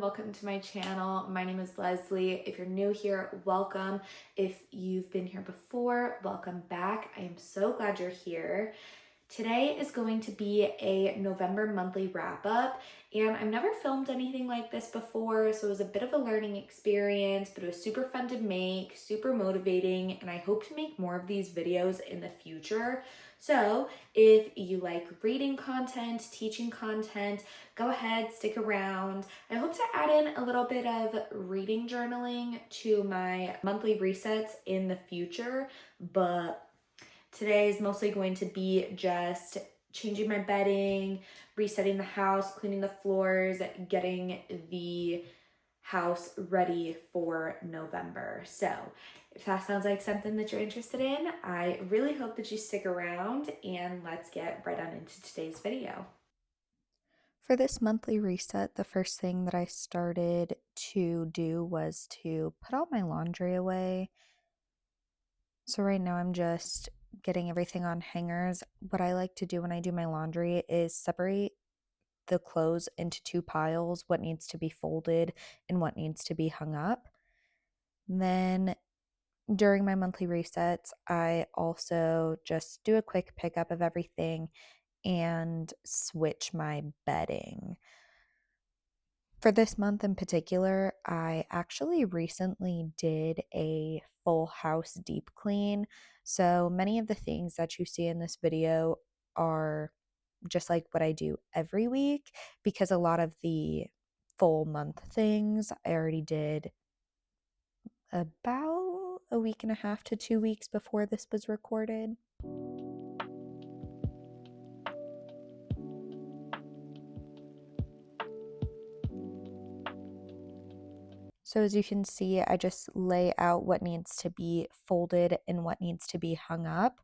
welcome to my channel. My name is Leslie. If you're new here, welcome. If you've been here before, welcome back. I am so glad you're here. Today is going to be a November monthly wrap up, and I've never filmed anything like this before, so it was a bit of a learning experience, but it was super fun to make, super motivating, and I hope to make more of these videos in the future. So if you like reading content, teaching content, go ahead, stick around. I hope to add in a little bit of reading journaling to my monthly resets in the future, but today is mostly going to be just changing my bedding, resetting the house, cleaning the floors, getting the house ready for November. So if that sounds like something that you're interested in, I really hope that you stick around, and let's get right on into today's video. For this monthly reset, the first thing that I started to do was to put all my laundry away. So right now I'm just getting everything on hangers. What I like to do when I do my laundry is separate the clothes into two piles, what needs to be folded and what needs to be hung up. Then during my monthly resets, I also just do a quick pickup of everything and switch my bedding. For this month in particular, I actually recently did a full house deep clean. So many of the things that you see in this video are just like what I do every week, because a lot of the full month things I already did about a week and a half to 2 weeks before this was recorded. So as you can see, I just lay out what needs to be folded and what needs to be hung up,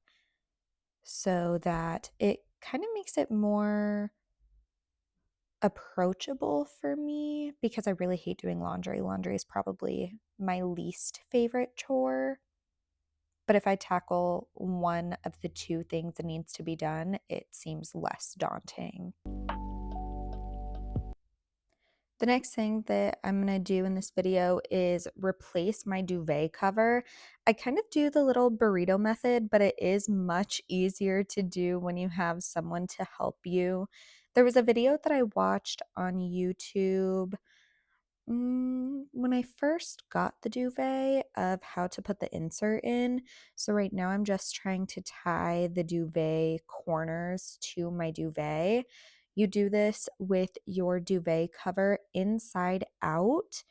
so that it kind of makes it more approachable for me, because I really hate doing laundry. Laundry is probably my least favorite chore. But if I tackle one of the two things that needs to be done, it seems less daunting. The next thing that I'm going to do in this video is replace my duvet cover. I kind of do the little burrito method, but it is much easier to do when you have someone to help you. There was a video that I watched on YouTube when I first got the duvet of how to put the insert in. So right now I'm just trying to tie the duvet corners to my duvet. You do this with your duvet cover inside out,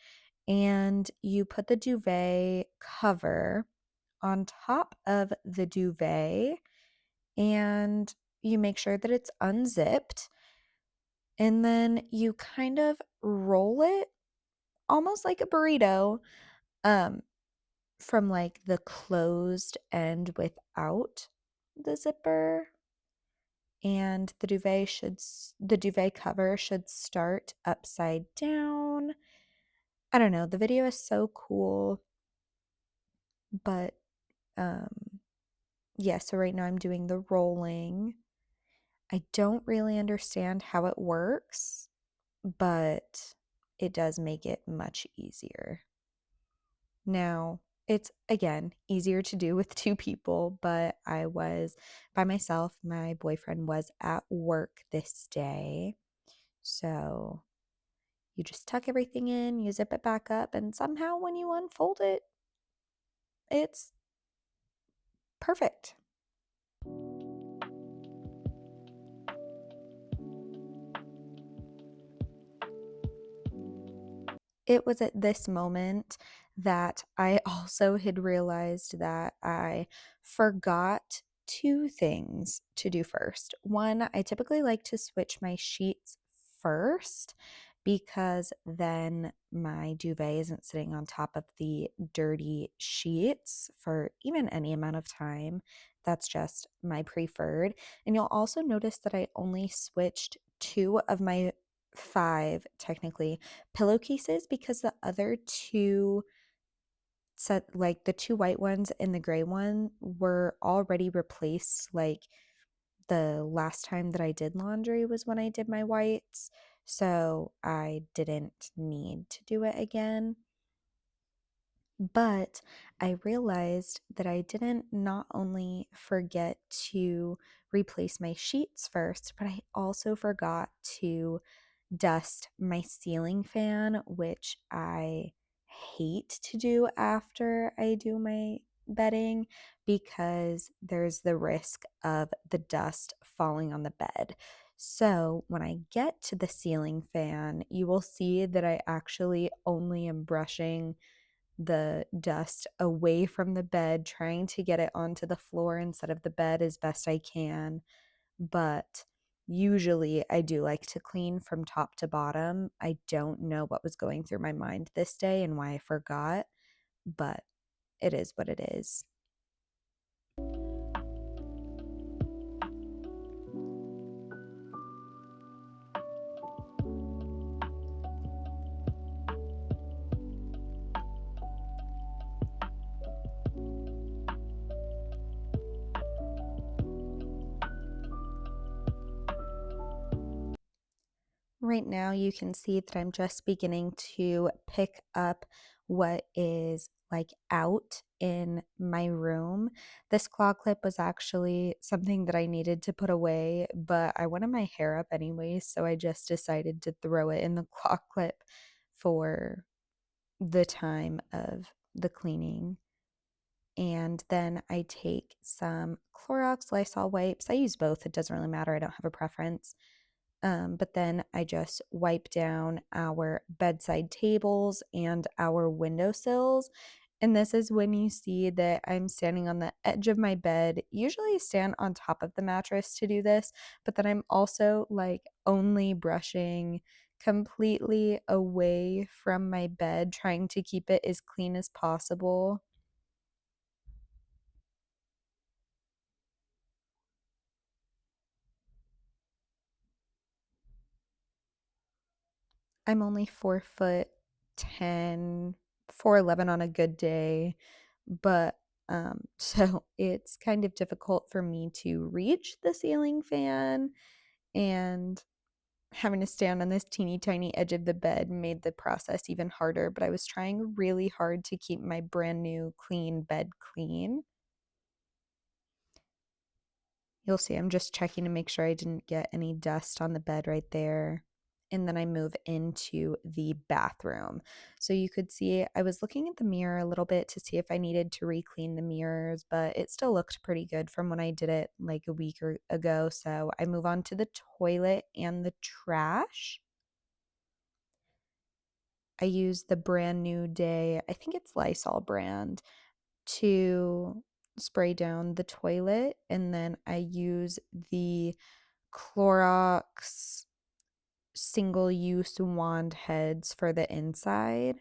and you put the duvet cover on top of the duvet, and you make sure that it's unzipped, and then you kind of roll it almost like a burrito, um, from like the closed end without the zipper. And the duvet cover should start upside down. I don't know, the video is so cool, but um yeah, so right now I'm doing the rolling. I don't really understand how it works, but it does make it much easier. Now, it's again easier to do with two people, but I was by myself. My boyfriend was at work this day. So you just tuck everything in, you zip it back up, and somehow when you unfold it, it's perfect. It was at this moment that I also had realized that I forgot two things to do first. One, I typically like to switch my sheets first, because then my duvet isn't sitting on top of the dirty sheets for even any amount of time. That's just my preferred. And you'll also notice that I only switched two of my five, technically, pillowcases, because the other two set, like the two white ones and the gray one, were already replaced. Like the last time that I did laundry was when I did my whites. so I didn't need to do it again. But I realized that I didn't not only forget to replace my sheets first, but I also forgot to dust my ceiling fan, which I hate to do after I do my bedding because there's the risk of the dust falling on the bed. So, when I get to the ceiling fan, you will see that I actually only am brushing the dust away from the bed, trying to get it onto the floor instead of the bed as best I can. But usually I do like to clean from top to bottom. I don't know what was going through my mind this day and why I forgot, but it is what it is. Right now, you can see that I'm just beginning to pick up what is like out in my room. This claw clip was actually something that I needed to put away, but I wanted my hair up anyways, so I just decided to throw it in the claw clip for the time of the cleaning. And then I take some Clorox Lysol wipes. I use both, it doesn't really matter, I don't have a preference. But then I just wipe down our bedside tables and our windowsills. And this is when you see that I'm standing on the edge of my bed. Usually I stand on top of the mattress to do this, but then I'm also like only brushing completely away from my bed, trying to keep it as clean as possible. I'm only 4 foot 10, 4'11" on a good day, but so it's kind of difficult for me to reach the ceiling fan, and having to stand on this teeny tiny edge of the bed made the process even harder, but I was trying really hard to keep my brand new clean bed clean. You'll see I'm just checking to make sure I didn't get any dust on the bed right there. And then I move into the bathroom. So you could see I was looking at the mirror a little bit to see if I needed to re-clean the mirrors, but it still looked pretty good from when I did it like a week ago. So I move on to the toilet and the trash. I use the Brand New Day, I think it's Lysol brand, to spray down the toilet. And then I use the Clorox single use wand heads for the inside.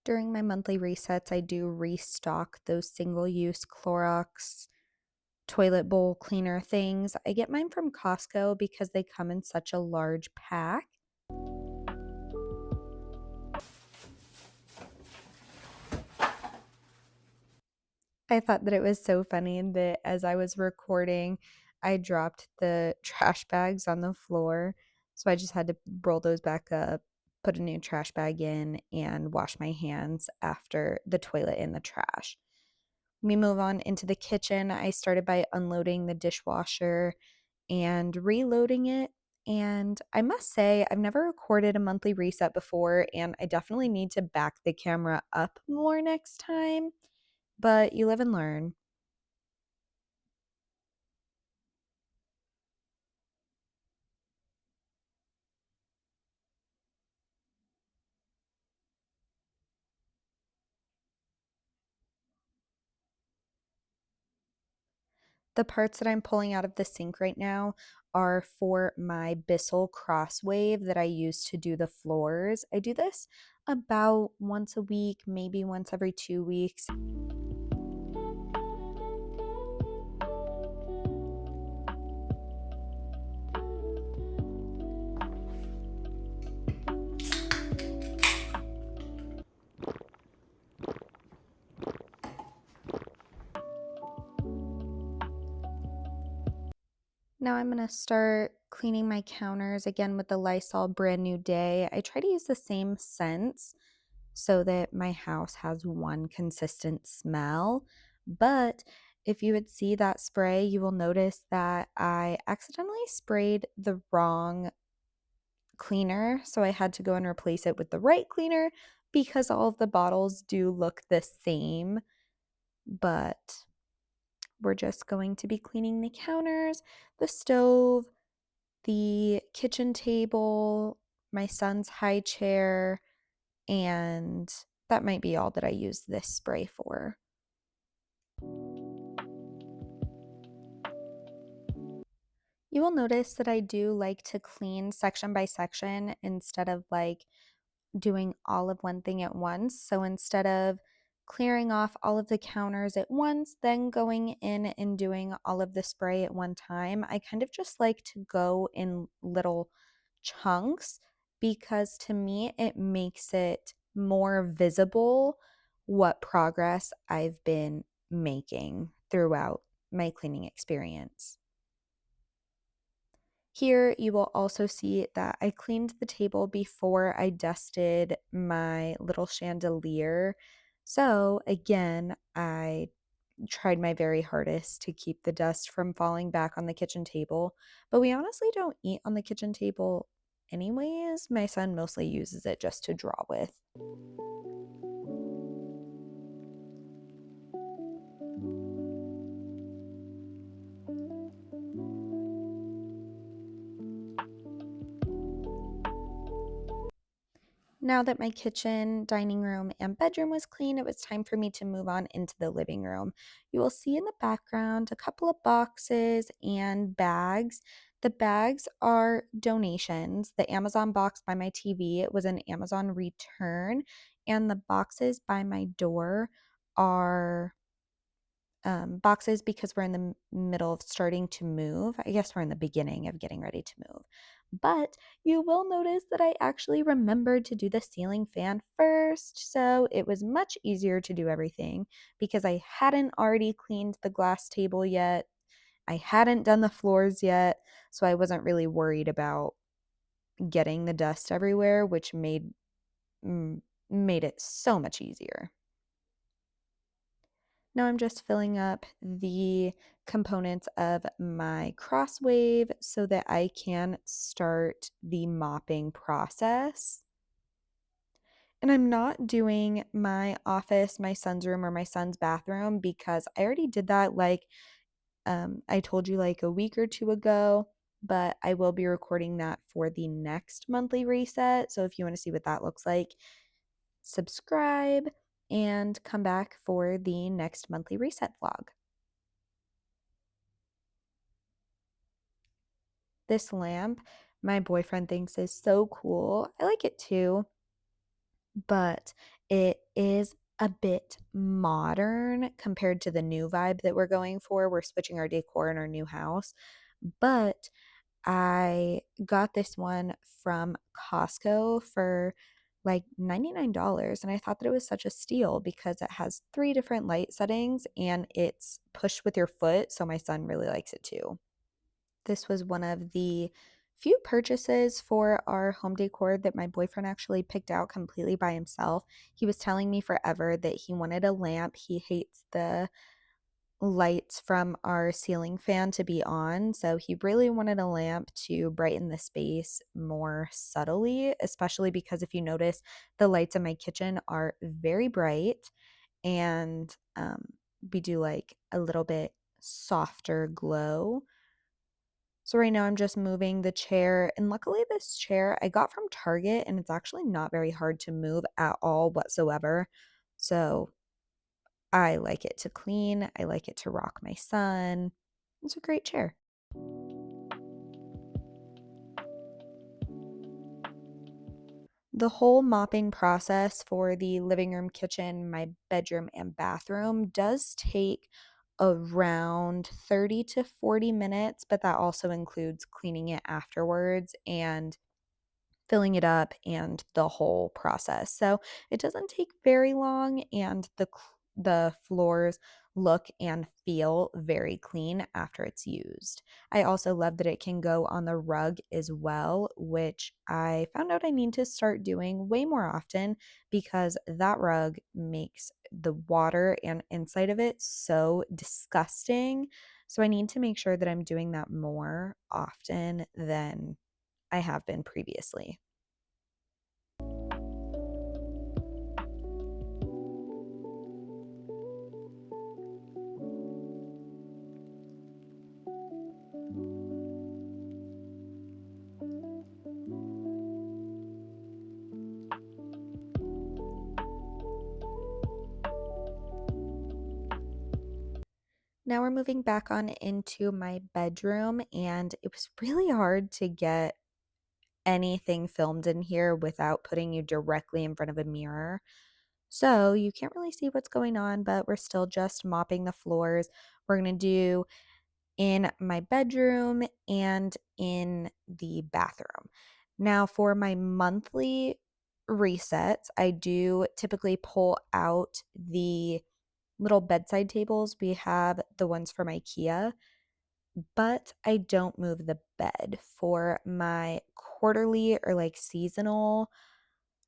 During my monthly resets, I do restock those single use Clorox toilet bowl cleaner things. I get mine from Costco because they come in such a large pack. I thought that it was so funny that as I was recording, I dropped the trash bags on the floor. So I just had to roll those back up, put a new trash bag in, and wash my hands after the toilet in the trash. We move on into the kitchen. I started by unloading the dishwasher and reloading it. And I must say, I've never recorded a monthly reset before, and I definitely need to back the camera up more next time. But you live and learn. The parts that I'm pulling out of the sink right now are for my Bissell Crosswave that I use to do the floors. I do this about once a week, maybe once every 2 weeks. Now I'm going to start cleaning my counters again with the Lysol Brand New Day. I try to use the same scents so that my house has one consistent smell. But if you would see that spray, you will notice that I accidentally sprayed the wrong cleaner. So I had to go and replace it with the right cleaner because all of the bottles do look the same. But we're just going to be cleaning the counters, the stove, the kitchen table, my son's high chair, and that might be all that I use this spray for. You will notice that I do like to clean section by section instead of like doing all of one thing at once. So instead of clearing off all of the counters at once, then going in and doing all of the spray at one time, I kind of just like to go in little chunks because to me it makes it more visible what progress I've been making throughout my cleaning experience. Here, you will also see that I cleaned the table before I dusted my little chandelier. So, again, I tried my very hardest to keep the dust from falling back on the kitchen table. But we honestly don't eat on the kitchen table anyways. My son mostly uses it just to draw with. Now that my kitchen, dining room, and bedroom was clean, it was time for me to move on into the living room. You will see in the background a couple of boxes and bags. The bags are donations. The Amazon box by my TV, it was an Amazon return, and the boxes by my door are boxes because we're in the middle of starting to move. I guess we're in the beginning of getting ready to move. But you will notice that I actually remembered to do the ceiling fan first. So it was much easier to do everything because I hadn't already cleaned the glass table yet. I hadn't done the floors yet. So I wasn't really worried about getting the dust everywhere, which made it so much easier. Now I'm just filling up the components of my Crosswave so that I can start the mopping process. And I'm not doing my office, my son's room, or my son's bathroom because I already did that I told you like a week or two ago, but I will be recording that for the next monthly reset. So if you want to see what that looks like, subscribe and come back for the next monthly reset vlog. This lamp, my boyfriend thinks is so cool. I like it too, but it is a bit modern compared to the new vibe that we're going for. We're switching our decor in our new house, but I got this one from Costco for like $99 and I thought that it was such a steal because it has 3 different light settings and it's push with your foot, so my son really likes it too. This was one of the few purchases for our home decor that my boyfriend actually picked out completely by himself. He was telling me forever that he wanted a lamp. He hates the lights from our ceiling fan to be on, so he really wanted a lamp to brighten the space more subtly, especially because if you notice, the lights in my kitchen are very bright and we do like a little bit softer glow. So right now I'm just moving the chair, and luckily this chair I got from Target and it's actually not very hard to move at all whatsoever. So I like it to clean, I like it to rock my son. It's a great chair. The whole mopping process for the living room, kitchen, my bedroom, and bathroom does take around 30 to 40 minutes, but that also includes cleaning it afterwards and filling it up and the whole process. So it doesn't take very long, and the floors look and feel very clean after it's used. I also love that it can go on the rug as well, which I found out I need to start doing way more often because that rug makes the water and inside of it so disgusting. So I need to make sure that I'm doing that more often than I have been previously. Now we're moving back on into my bedroom, and it was really hard to get anything filmed in here without putting you directly in front of a mirror. So you can't really see what's going on, but we're still just mopping the floors. We're going to do in my bedroom and in the bathroom. Now, for my monthly resets, I do typically pull out the little bedside tables. We have the ones from IKEA, but I don't move the bed. For my quarterly or like seasonal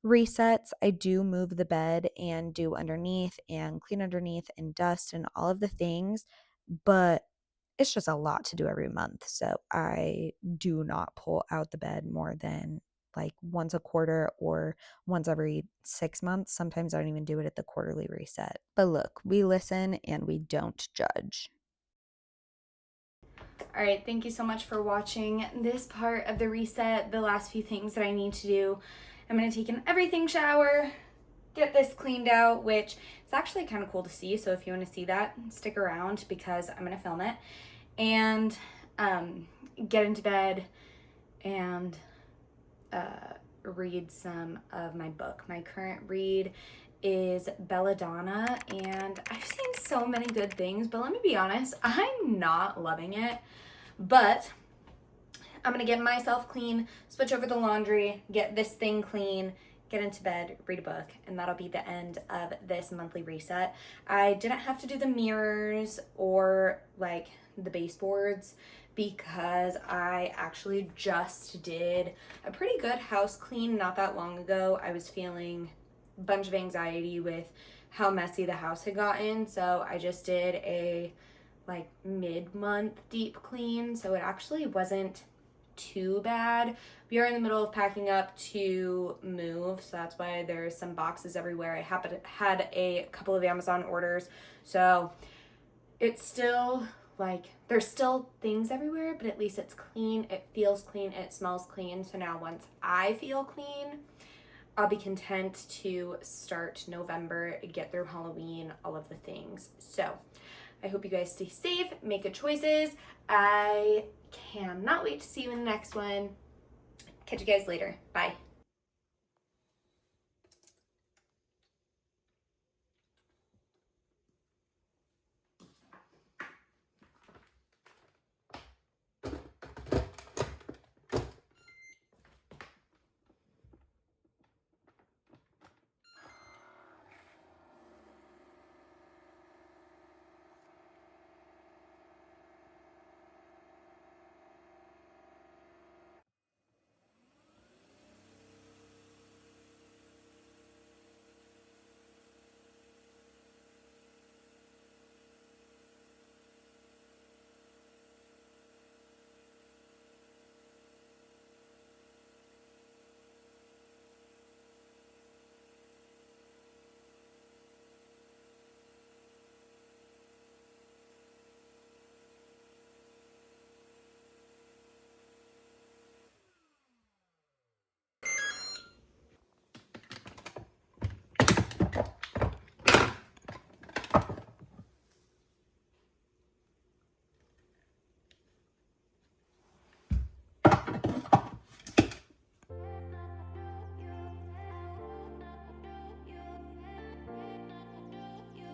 resets, I do move the bed and do underneath and clean underneath and dust and all of the things, but it's just a lot to do every month. So I do not pull out the bed more than like once a quarter or once every 6 months. Sometimes I don't even do it at the quarterly reset. But look, we listen and we don't judge. All right, thank you so much for watching this part of the reset. The last few things that I need to do. I'm gonna take an everything shower, get this cleaned out, which is actually kind of cool to see. So if you want to see that, stick around because I'm gonna film it. And get into bed and read some of my book. My current read is Belladonna, and I've seen so many good things, but let me be honest, I'm not loving it. But I'm gonna get myself clean, switch over the laundry, get this thing clean, get into bed, read a book, and that'll be the end of this monthly reset. I didn't have to do the mirrors or like the baseboards because I actually just did a pretty good house clean not that long ago. I was feeling a bunch of anxiety with how messy the house had gotten, so I just did a like mid-month deep clean, so it actually wasn't too bad. We are in the middle of packing up to move, so that's why there's some boxes everywhere. I had a couple of Amazon orders, so it's still like there's still things everywhere, but at least it's clean, it feels clean, it smells clean. So now once I feel clean, I'll be content to start November, get through Halloween, all of the things. So I hope you guys stay safe, make good choices. I cannot wait to see you in the next one. Catch you guys later. Bye.